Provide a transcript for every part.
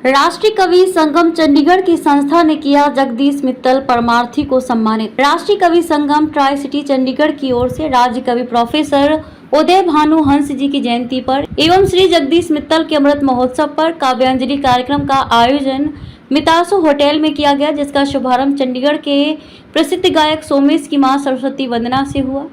राष्ट्रीय कवि संगम चंडीगढ़ की संस्था ने किया जगदीश मित्तल परमार्थी को सम्मानित। राष्ट्रीय कवि संगम ट्राई सिटी चंडीगढ़ की ओर से राज्य कवि प्रोफेसर उदय भानु हंस जी की जयंती पर एवं श्री जगदीश मित्तल के अमृत महोत्सव पर काव्यांजलि कार्यक्रम का आयोजन मितासो होटल में किया गया, जिसका शुभारंभ चंडीगढ़ के प्रसिद्ध गायक सोमेश की मां सरस्वती वंदना से हुआ।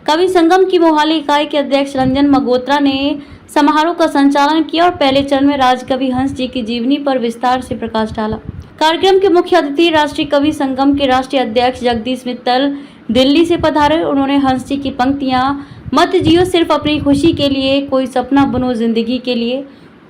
कवि संगम की मोहाली इकाई के अध्यक्ष रंजन मगोत्रा ने समारोह का संचालन किया और पहले चरण में राजकवि हंस जी की जीवनी पर विस्तार से प्रकाश डाला। कार्यक्रम के मुख्य अतिथि राष्ट्रीय कवि संगम के राष्ट्रीय अध्यक्ष जगदीश मित्तल दिल्ली से पधारे। उन्होंने हंस जी की पंक्तियां मत जियो सिर्फ अपनी खुशी के लिए, कोई सपना बनो जिंदगी के लिए,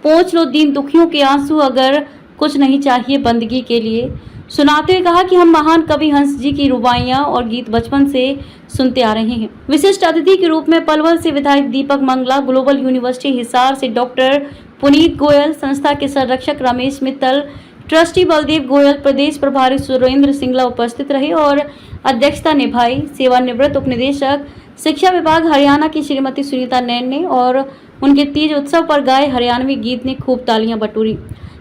पोंछ लो दीन दुखियों के आंसू, अगर कुछ नहीं चाहिए बंदगी के लिए, सुनाते हुए कहा कि हम महान कवि हंस जी की रुबाइयां और गीत बचपन से सुनते आ रहे हैं। विशिष्ट अतिथि के रूप में पलवल से विधायक दीपक मंगला, ग्लोबल यूनिवर्सिटी हिसार से डॉक्टर पुनीत गोयल, संस्था के संरक्षक रमेश मित्तल, ट्रस्टी बलदेव गोयल, प्रदेश प्रभारी सुरेंद्र सिंगला उपस्थित रहे और अध्यक्षता निभाई। सेवानिवृत्त उपनिदेशक शिक्षा विभाग हरियाणा की श्रीमती सुनीता नैन ने और उनके तीज उत्सव पर गाए हरियाणवी गीत ने खूब तालियां बटोरी।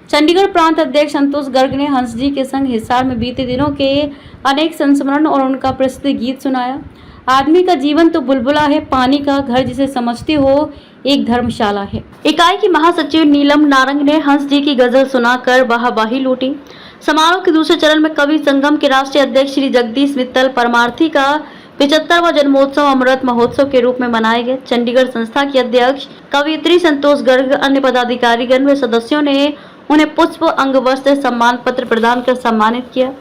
चंडीगढ़ प्रांत अध्यक्ष संतोष गर्ग ने हंस जी के संग हिसार में बीते दिनों के अनेक संस्मरण और उनका प्रसिद्ध गीत सुनाया। आदमी का जीवन तो बुलबुला है, पानी का घर जिसे समझते हो एक धर्मशाला है। इकाई की महासचिव नीलम नारंग ने हंस जी की गजल सुनाकर वाहवाही लूटी। समारोह के दूसरे चरण में कवि संगम के राष्ट्रीय अध्यक्ष श्री जगदीश मित्तल परमार्थी का 75वां जन्मोत्सव अमृत महोत्सव के रूप में मनाए गए। चंडीगढ़ संस्था की अध्यक्ष कवयित्री संतोष गर्ग, अन्य पदाधिकारीगण व सदस्यों ने उन्हें पुष्प, अंग वस्त्र, सम्मान पत्र प्रदान कर सम्मानित किया।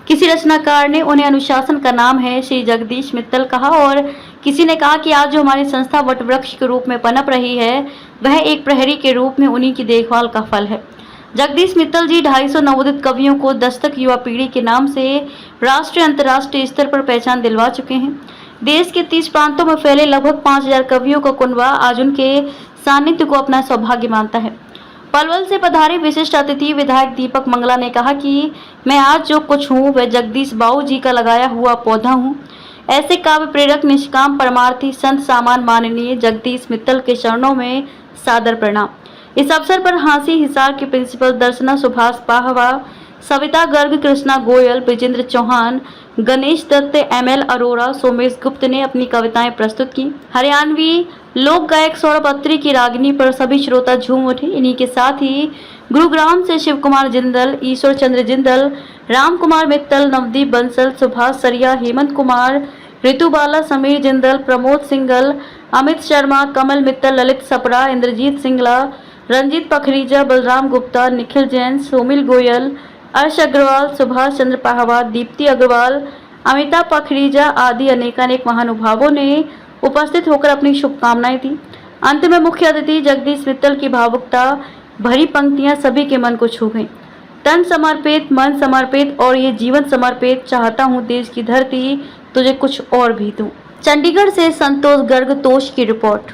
किसी रचनाकार ने उन्हें अनुशासन का नाम है श्री जगदीश मित्तल कहा और किसी ने कहा कि आज जो हमारी संस्था वटवृक्ष के रूप में पनप रही है, वह एक प्रहरी के रूप में उन्हीं की देखभाल का फल है। जगदीश मित्तल जी 250 नवोदित कवियों को दस्तक युवा पीढ़ी के नाम से राष्ट्रीय अंतर्राष्ट्रीय स्तर पर पहचान दिलवा चुके हैं। देश के 30 प्रांतों में फैले लगभग 5000 कवियों का कुनबा आज उनके सानिध्य को अपना सौभाग्य मानता है। पलवल से पधारे विशिष्ट अतिथि विधायक दीपक मंगला ने कहा कि मैं आज जो कुछ हूँ वह जगदीश बाबू जी का लगाया हुआ पौधा हूँ। ऐसे काव्य प्रेरक, निष्काम, परमार्थी, संत सामान माननीय जगदीश मित्तल के चरणों में सादर प्रणाम। इस अवसर पर हांसी हिसार के प्रिंसिपल दर्शना सुभाष पाहवा, सविता गर्ग, कृष्णा गोयल, ब्रिजेंद्र चौहान, गणेश दत्त, ML अरोरा, सोमेश गुप्त ने अपनी कविताएं प्रस्तुत की। हरियाणवी लोक गायक सौरभ अत्री की रागिनी पर सभी श्रोता झूम उठे। इन्हीं के साथ ही गुरुग्राम से शिव कुमार जिंदल, ईश्वर चंद्र जिंदल, राम कुमार मित्तल, नवदीप बंसल, सुभाष सरिया, हेमंत कुमार, ऋतु बाला, समीर जिंदल, प्रमोद सिंगल, अमित शर्मा, कमल मित्तल, ललित सपरा, इंद्रजीत सिंगला, रंजीत पखरीजा, बलराम गुप्ता, निखिल जैन, सोमिल गोयल, अर्श अग्रवाल, सुभाष चंद्र पाहवा, दीप्ति अग्रवाल, अमिता पखरीजा आदि अनेकानेक महानुभावों ने उपस्थित होकर अपनी शुभकामनाएं दी। अंत में मुख्य अतिथि जगदीश मित्तल की भावुकता भरी पंक्तियां सभी के मन को छू गईं। तन समर्पित, मन समर्पित और ये जीवन समर्पित, चाहता हूँ देश की धरती तुझे कुछ और भी दूं। चंडीगढ़ से संतोष गर्ग तोष की रिपोर्ट।